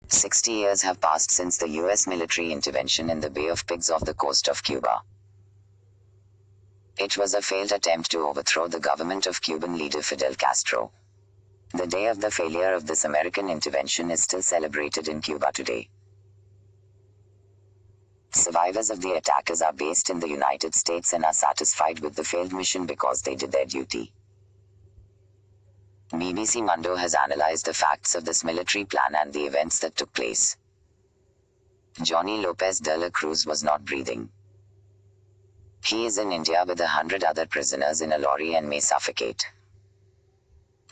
60 years have passed since the US military intervention in the Bay of Pigs off the coast of Cuba. It was a failed attempt to overthrow the government of Cuban leader Fidel Castro. The day of the failure of this American intervention is still celebrated in Cuba today. Survivors of the attackers are based in the United States and are satisfied with the failed mission because they did their duty. BBC Mundo has analyzed the facts of this military plan and the events that took place. Johnny Lopez de la Cruz was not breathing. He is in India with 100 other prisoners in a lorry and may suffocate.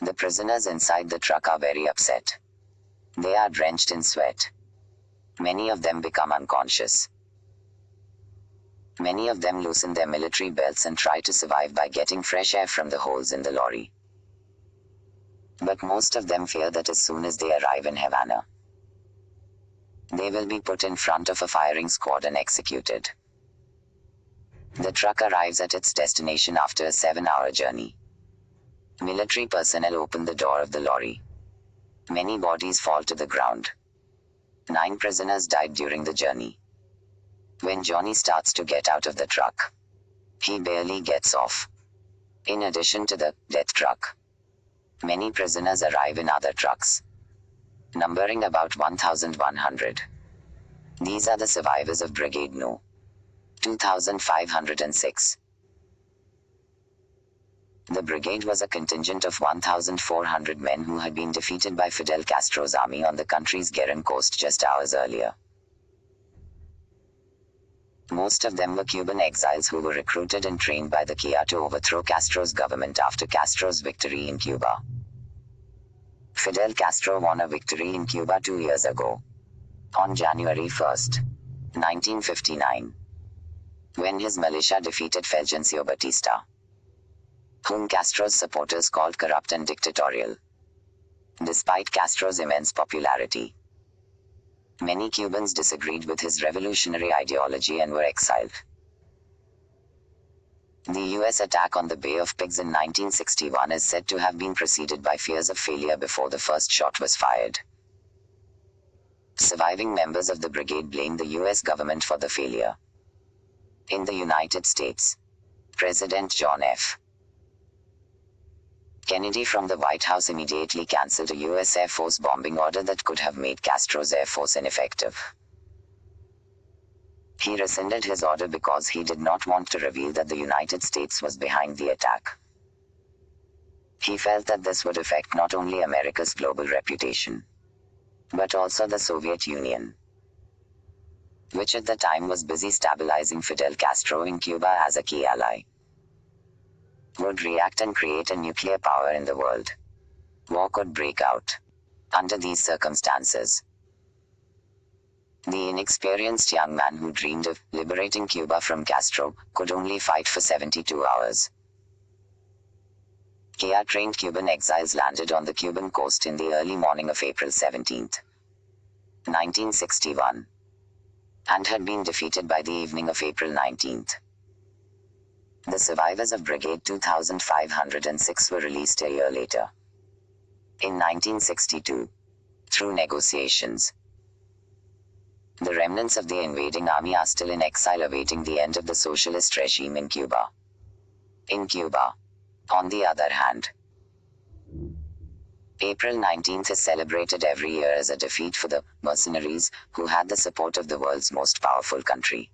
The prisoners inside the truck are very upset. They are drenched in sweat. Many of them become unconscious. Many of them loosen their military belts and try to survive by getting fresh air from the holes in the lorry. But most of them fear that as soon as they arrive in Havana, they will be put in front of a firing squad and executed. The truck arrives at its destination after a 7-hour journey. Military personnel open the door of the lorry. Many bodies fall to the ground. 9 prisoners died during the journey. When Johnny starts to get out of the truck, he barely gets off. In addition to the death truck, many prisoners arrive in other trucks, numbering about 1,100. These are the survivors of Brigade No. 2506. The brigade was a contingent of 1,400 men who had been defeated by Fidel Castro's army on the country's Guerin coast just hours earlier. Most of them were Cuban exiles who were recruited and trained by the CIA to overthrow Castro's government after Castro's victory in Cuba. Fidel Castro won a victory in Cuba 2 years ago, on January 1, 1959, when his militia defeated Fulgencio Batista, whom Castro's supporters called corrupt and dictatorial. Despite Castro's immense popularity, many Cubans disagreed with his revolutionary ideology and were exiled. The US attack on the Bay of Pigs in 1961 is said to have been preceded by fears of failure before the first shot was fired. Surviving members of the brigade blamed the US government for the failure. In the United States, President John F. Kennedy from the White House immediately cancelled a US Air Force bombing order that could have made Castro's Air Force ineffective. He rescinded his order because he did not want to reveal that the United States was behind the attack. He felt that this would affect not only America's global reputation, but also the Soviet Union, which at the time was busy stabilizing Fidel Castro in Cuba as a key ally, would react and create a nuclear power in the world. War could break out. Under these circumstances, the inexperienced young man who dreamed of liberating Cuba from Castro could only fight for 72 hours. CIA-trained Cuban exiles landed on the Cuban coast in the early morning of April 17, 1961, and had been defeated by the evening of April 19. The survivors of Brigade 2506 were released a year later, in 1962, through negotiations. The remnants of the invading army are still in exile awaiting the end of the socialist regime in Cuba. In Cuba, on the other hand, April 19th is celebrated every year as a defeat for the mercenaries who had the support of the world's most powerful country.